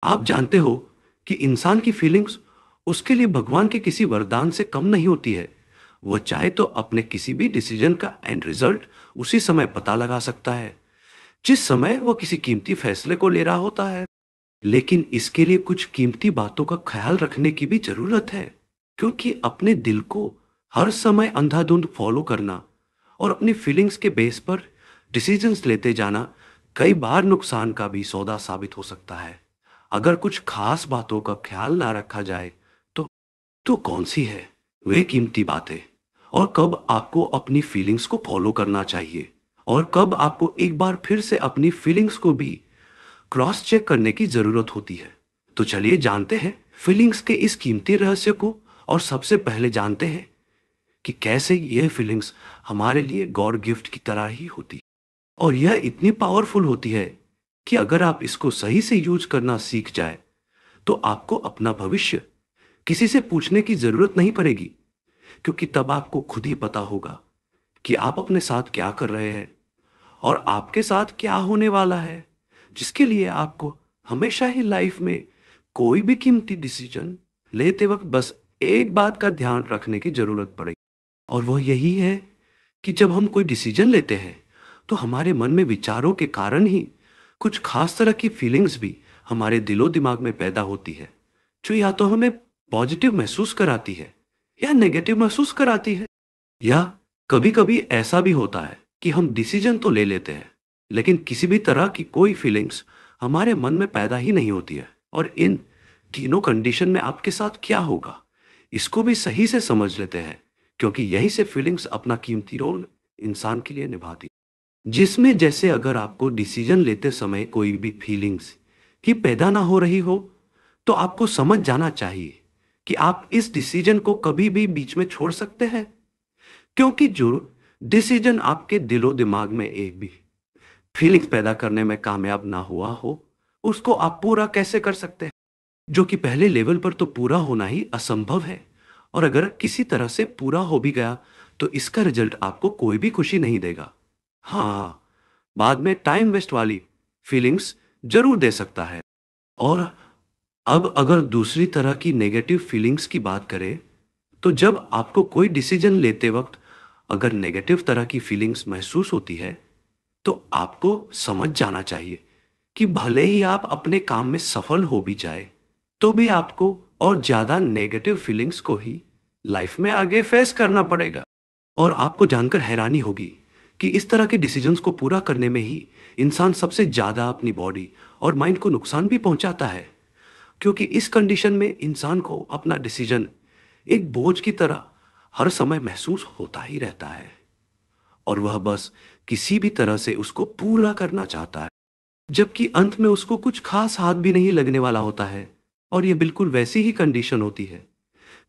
आप जानते हो कि इंसान की फीलिंग्स उसके लिए भगवान के किसी वरदान से कम नहीं होती है। वो चाहे तो अपने किसी भी डिसीजन का एंड रिजल्ट उसी समय पता लगा सकता है, जिस समय वो किसी कीमती फैसले को ले रहा होता है। लेकिन इसके लिए कुछ कीमती बातों का ख्याल रखने की भी जरूरत है, क्योंकि अपने दिल को हर समय अंधाधुंध फॉलो करना और अपनी फीलिंग्स के बेस पर डिसीजंस लेते जाना कई बार नुकसान का भी सौदा साबित हो सकता है। अगर कुछ खास बातों का ख्याल ना रखा जाए तो कौन सी है वे कीमती बातें, और कब आपको अपनी फीलिंग्स को फॉलो करना चाहिए, और कब आपको एक बार फिर से अपनी फीलिंग्स को भी क्रॉस चेक करने की जरूरत होती है। तो चलिए जानते हैं फीलिंग्स के इस कीमती रहस्य को, और सबसे पहले जानते हैं कि कैसे यह फीलिंग्स हमारे लिए गॉड गिफ्ट की तरह ही होती है। और यह इतनी पावरफुल होती है कि अगर आप इसको सही से यूज करना सीख जाए तो आपको अपना भविष्य किसी से पूछने की जरूरत नहीं पड़ेगी, क्योंकि तब आपको खुद ही पता होगा कि आप अपने साथ क्या कर रहे हैं और आपके साथ क्या होने वाला है, जिसके लिए आपको हमेशा ही लाइफ में कोई भी कीमती डिसीजन लेते वक्त बस एक बात का ध्यान रखने की जरूरत पड़ेगी। और वह यही है कि जब हम कोई डिसीजन लेते हैं तो हमारे मन में विचारों के कारण ही कुछ खास तरह की फीलिंग्स भी हमारे दिलो दिमाग में पैदा होती है, जो या तो हमें पॉजिटिव महसूस कराती है या नेगेटिव महसूस कराती है। या कभी कभी ऐसा भी होता है कि हम डिसीजन तो ले लेते हैं, लेकिन किसी भी तरह की कोई फीलिंग्स हमारे मन में पैदा ही नहीं होती है। और इन तीनों कंडीशन में आपके साथ क्या होगा, इसको भी सही से समझ लेते हैं, क्योंकि यही से फीलिंग्स अपना कीमती रोल इंसान के लिए निभाती है। जिसमें जैसे अगर आपको डिसीजन लेते समय कोई भी फीलिंग्स ही पैदा ना हो रही हो, तो आपको समझ जाना चाहिए कि आप इस डिसीजन को कभी भी बीच में छोड़ सकते हैं, क्योंकि जो डिसीजन आपके दिलो दिमाग में एक भी फीलिंग्स पैदा करने में कामयाब ना हुआ हो, उसको आप पूरा कैसे कर सकते हैं, जो कि पहले लेवल पर तो पूरा होना ही असंभव है। और अगर किसी तरह से पूरा हो भी गया तो इसका रिजल्ट आपको कोई भी खुशी नहीं देगा। हाँ, बाद में टाइम वेस्ट वाली फीलिंग्स जरूर दे सकता है। और अब अगर दूसरी तरह की नेगेटिव फीलिंग्स की बात करें, तो जब आपको कोई डिसीजन लेते वक्त अगर नेगेटिव तरह की फीलिंग्स महसूस होती है, तो आपको समझ जाना चाहिए कि भले ही आप अपने काम में सफल हो भी जाए, तो भी आपको और ज्यादा नेगेटिव फीलिंग्स को ही लाइफ में आगे फेस करना पड़ेगा। और आपको जानकर हैरानी होगी कि इस तरह के डिसीजंस को पूरा करने में ही इंसान सबसे ज्यादा अपनी बॉडी और माइंड को नुकसान भी पहुंचाता है, क्योंकि इस कंडीशन में इंसान को अपना डिसीजन एक बोझ की तरह हर समय महसूस होता ही रहता है, और वह बस किसी भी तरह से उसको पूरा करना चाहता है, जबकि अंत में उसको कुछ खास हाथ भी नहीं लगने वाला होता है। और यह बिल्कुल वैसी ही कंडीशन होती है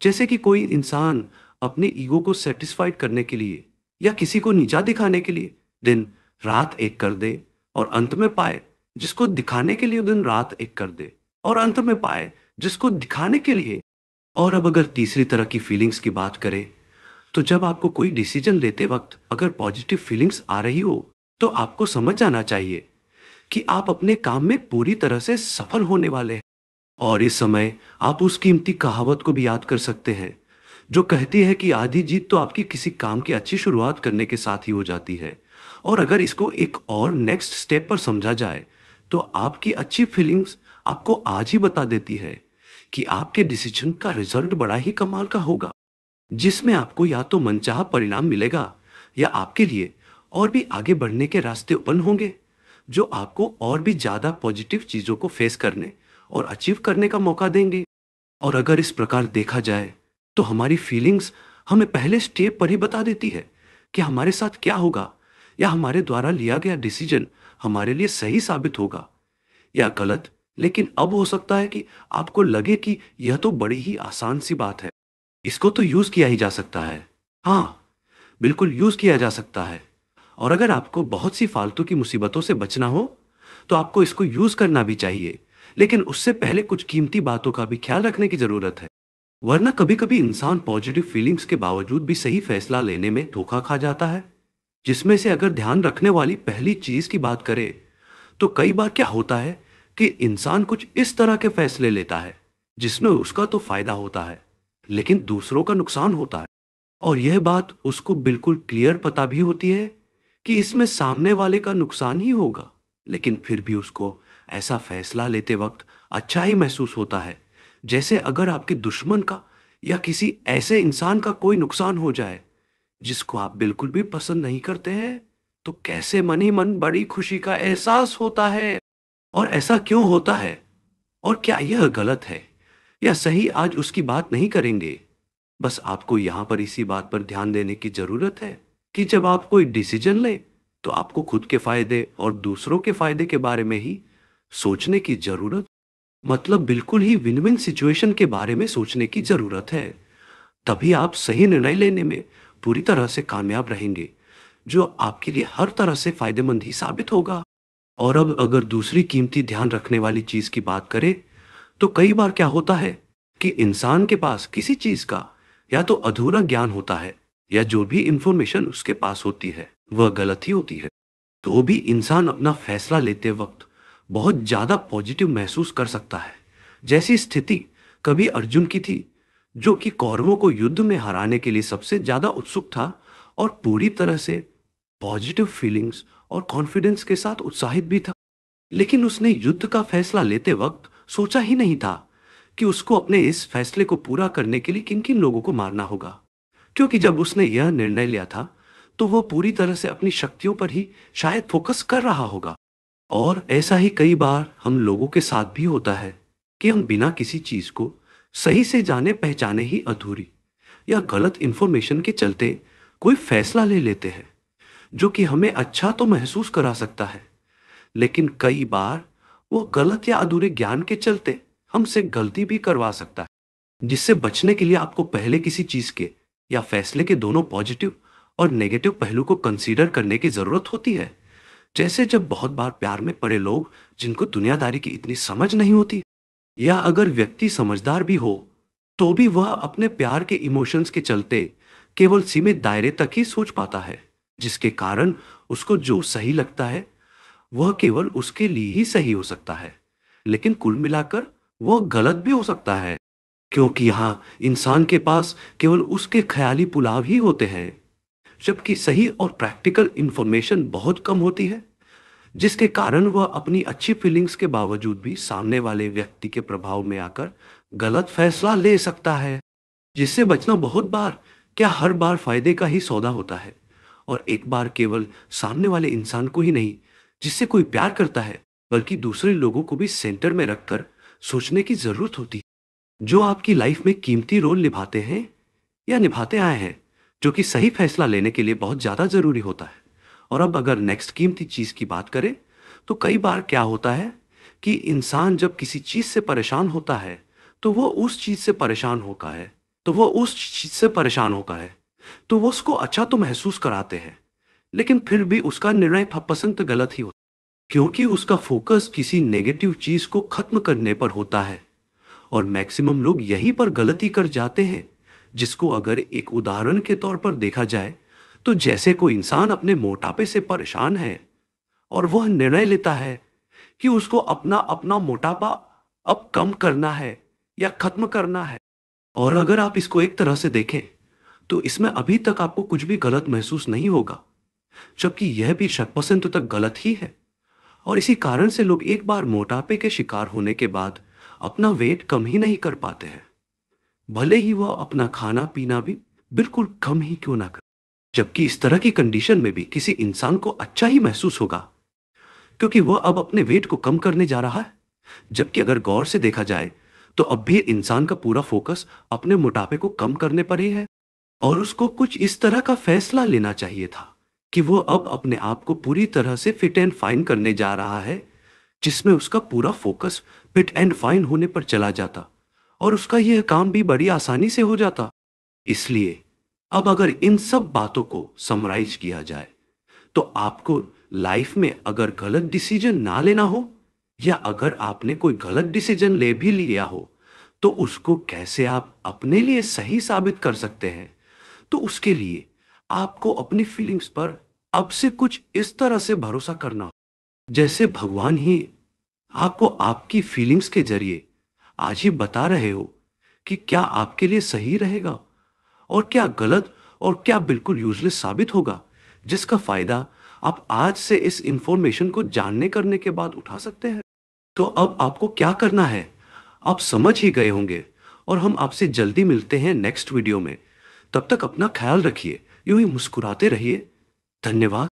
जैसे कि कोई इंसान अपने ईगो को सेटिस्फाइड करने के लिए या किसी को नीचा दिखाने के लिए दिन रात एक कर दे, और अंत में पाए जिसको दिखाने के लिए दिन रात एक कर दे, और अंत में पाए जिसको दिखाने के लिए। और अब अगर तीसरी तरह की फीलिंग्स की बात करें, तो जब आपको कोई डिसीजन लेते वक्त अगर पॉजिटिव फीलिंग्स आ रही हो, तो आपको समझ जाना चाहिए कि आप अपने काम में पूरी तरह से सफल होने वाले हैं। और इस समय आप उस कीमती कहावत को भी याद कर सकते हैं, जो कहती है कि आधी जीत तो आपकी किसी काम की अच्छी शुरुआत करने के साथ ही हो जाती है। और अगर इसको एक और नेक्स्ट स्टेप पर समझा जाए, तो आपकी अच्छी फीलिंग्स आपको आज ही बता देती है कि आपके डिसीजन का रिजल्ट बड़ा ही कमाल का होगा, जिसमें आपको या तो मनचाहा परिणाम मिलेगा, या आपके लिए और भी आगे बढ़ने के रास्ते ओपन होंगे, जो आपको और भी ज्यादा पॉजिटिव चीजों को फेस करने और अचीव करने का मौका देंगे। और अगर इस प्रकार देखा जाए, तो हमारी फीलिंग्स हमें पहले स्टेप पर ही बता देती है कि हमारे साथ क्या होगा, या हमारे द्वारा लिया गया डिसीजन हमारे लिए सही साबित होगा या गलत। लेकिन अब हो सकता है कि आपको लगे कि यह तो बड़ी ही आसान सी बात है, इसको तो यूज किया ही जा सकता है। हाँ, बिल्कुल यूज किया जा सकता है। और अगर आपको बहुत सी फालतू की मुसीबतों से बचना हो, तो आपको इसको यूज करना भी चाहिए, लेकिन उससे पहले कुछ कीमती बातों का भी ख्याल रखने की जरूरत है। वरना कभी कभी इंसान पॉजिटिव फीलिंग्स के बावजूद भी सही फैसला लेने में धोखा खा जाता है। जिसमें से अगर ध्यान रखने वाली पहली चीज की बात करें, तो कई बार क्या होता है कि इंसान कुछ इस तरह के फैसले लेता है जिसमें उसका तो फायदा होता है लेकिन दूसरों का नुकसान होता है। और यह बात उसको बिल्कुल क्लियर पता भी होती है कि इसमें सामने वाले का नुकसान ही होगा, लेकिन फिर भी उसको ऐसा फैसला लेते वक्त अच्छा ही महसूस होता है। जैसे अगर आपके दुश्मन का या किसी ऐसे इंसान का कोई नुकसान हो जाए जिसको आप बिल्कुल भी पसंद नहीं करते हैं, तो कैसे मन ही मन बड़ी खुशी का एहसास होता है। और ऐसा क्यों होता है और क्या यह गलत है या सही, आज उसकी बात नहीं करेंगे। बस आपको यहाँ पर इसी बात पर ध्यान देने की जरूरत है कि जब आप कोई डिसीजन ले तो आपको खुद के फायदे और दूसरों के फायदे के बारे में ही सोचने की जरूरत, मतलब बिल्कुल ही विन विन सिचुएशन के बारे में सोचने की जरूरत है। तभी आप सही निर्णय लेने में पूरी तरह से कामयाब रहेंगे, जो आपके लिए हर तरह से फायदेमंद ही साबित होगा। और अब अगर दूसरी कीमती ध्यान रखने वाली चीज की बात करें, तो कई बार क्या होता है कि इंसान के पास किसी चीज का या तो अधूरा ज्ञान होता है या जो भी इंफॉर्मेशन उसके पास होती है वह गलत ही होती है। तो भी इंसान अपना फैसला लेते वक्त बहुत ज्यादा पॉजिटिव महसूस कर सकता है। जैसी स्थिति कभी अर्जुन की थी, जो कि कौरवों को युद्ध में हराने के लिए सबसे ज्यादा उत्सुक था और पूरी तरह से पॉजिटिव फीलिंग्स और कॉन्फिडेंस के साथ उत्साहित भी था। लेकिन उसने युद्ध का फैसला लेते वक्त सोचा ही नहीं था कि उसको अपने इस फैसले को पूरा करने के लिए किन किन लोगों को मारना होगा। क्योंकि जब उसने यह निर्णय लिया था तो वो पूरी तरह से अपनी शक्तियों पर ही शायद फोकस कर रहा होगा। और ऐसा ही कई बार हम लोगों के साथ भी होता है कि हम बिना किसी चीज को सही से जाने पहचाने ही अधूरी या गलत इंफॉर्मेशन के चलते कोई फैसला ले लेते हैं जो कि हमें अच्छा तो महसूस करा सकता है, लेकिन कई बार वो गलत या अधूरे ज्ञान के चलते हमसे गलती भी करवा सकता है। जिससे बचने के लिए आपको पहले किसी चीज के या फैसले के दोनों पॉजिटिव और नेगेटिव पहलू को कंसीडर करने की जरूरत होती है। जैसे जब बहुत बार प्यार में पड़े लोग जिनको दुनियादारी की इतनी समझ नहीं होती, या अगर व्यक्ति समझदार भी हो तो भी वह अपने प्यार के इमोशंस के चलते केवल सीमित दायरे तक ही सोच पाता है, जिसके कारण उसको जो सही लगता है वह केवल उसके लिए ही सही हो सकता है, लेकिन कुल मिलाकर वह गलत भी हो सकता है। क्योंकि यहाँ इंसान के पास केवल उसके ख्याली पुलाव ही होते हैं, जबकि सही और प्रैक्टिकल इंफॉर्मेशन बहुत कम होती है, जिसके कारण वह अपनी अच्छी फीलिंग्स के बावजूद भी सामने वाले व्यक्ति के प्रभाव में आकर गलत फैसला ले सकता है। जिससे बचना बहुत बार, क्या हर बार फायदे का ही सौदा होता है। और एक बार केवल सामने वाले इंसान को ही नहीं जिससे कोई प्यार करता है, बल्कि दूसरे लोगों को भी सेंटर में रखकर सोचने की जरूरत होती है, जो आपकी लाइफ में कीमती रोल निभाते हैं या निभाते आए हैं, जो कि सही फैसला लेने के लिए बहुत ज्यादा जरूरी होता है। और अब अगर नेक्स्ट कीमती चीज की बात करें, तो कई बार क्या होता है कि इंसान जब किसी चीज से परेशान होता है तो वो उस चीज से परेशान होता है तो वो उसको अच्छा तो महसूस कराते हैं, लेकिन फिर भी उसका निर्णय पसंद गलत ही होता है, क्योंकि उसका फोकस किसी नेगेटिव चीज को खत्म करने पर होता है। और मैक्सिमम लोग यहीं पर गलती कर जाते हैं, जिसको अगर एक उदाहरण के तौर पर देखा जाए, तो जैसे कोई इंसान अपने मोटापे से परेशान है और वह निर्णय लेता है कि उसको अपना अपना मोटापा अब कम करना है या खत्म करना है। और अगर आप इसको एक तरह से देखें तो इसमें अभी तक आपको कुछ भी गलत महसूस नहीं होगा, जबकि यह भी 100% तक गलत ही है। और इसी कारण से लोग एक बार मोटापे के शिकार होने के बाद अपना वेट कम ही नहीं कर पाते हैं, भले ही वह अपना खाना पीना भी बिल्कुल कम ही क्यों ना कर। जबकि इस तरह की कंडीशन में भी किसी इंसान को अच्छा ही महसूस होगा, क्योंकि वह अब अपने वेट को कम करने जा रहा है। जबकि अगर गौर से देखा जाए तो अब भी इंसान का पूरा फोकस अपने मोटापे को कम करने पर ही है। और उसको कुछ इस तरह का फैसला लेना चाहिए था कि वो अब अपने आप को पूरी तरह से फिट एंड फाइन करने जा रहा है, जिसमें उसका पूरा फोकस फिट एंड फाइन होने पर चला जाता और उसका यह काम भी बड़ी आसानी से हो जाता। इसलिए अब अगर इन सब बातों को समराइज किया जाए, तो आपको लाइफ में अगर गलत डिसीजन ना लेना हो, या अगर आपने कोई गलत डिसीजन ले भी लिया हो, तो उसको कैसे आप अपने लिए सही साबित कर सकते हैं। तो उसके लिए आपको अपनी फीलिंग्स पर अब से कुछ इस तरह से भरोसा करना हो, जैसे भगवान ही आपको आपकी फीलिंग्स के जरिए आज ही बता रहे हो कि क्या आपके लिए सही रहेगा और क्या गलत और क्या बिल्कुल यूजलेस साबित होगा, जिसका फायदा आप आज से इस इंफॉर्मेशन को जानने करने के बाद उठा सकते हैं। तो अब आपको क्या करना है, आप समझ ही गए होंगे। और हम आपसे जल्दी मिलते हैं नेक्स्ट वीडियो में। तब तक अपना ख्याल रखिए, यूं ही मुस्कुराते रहिए। धन्यवाद।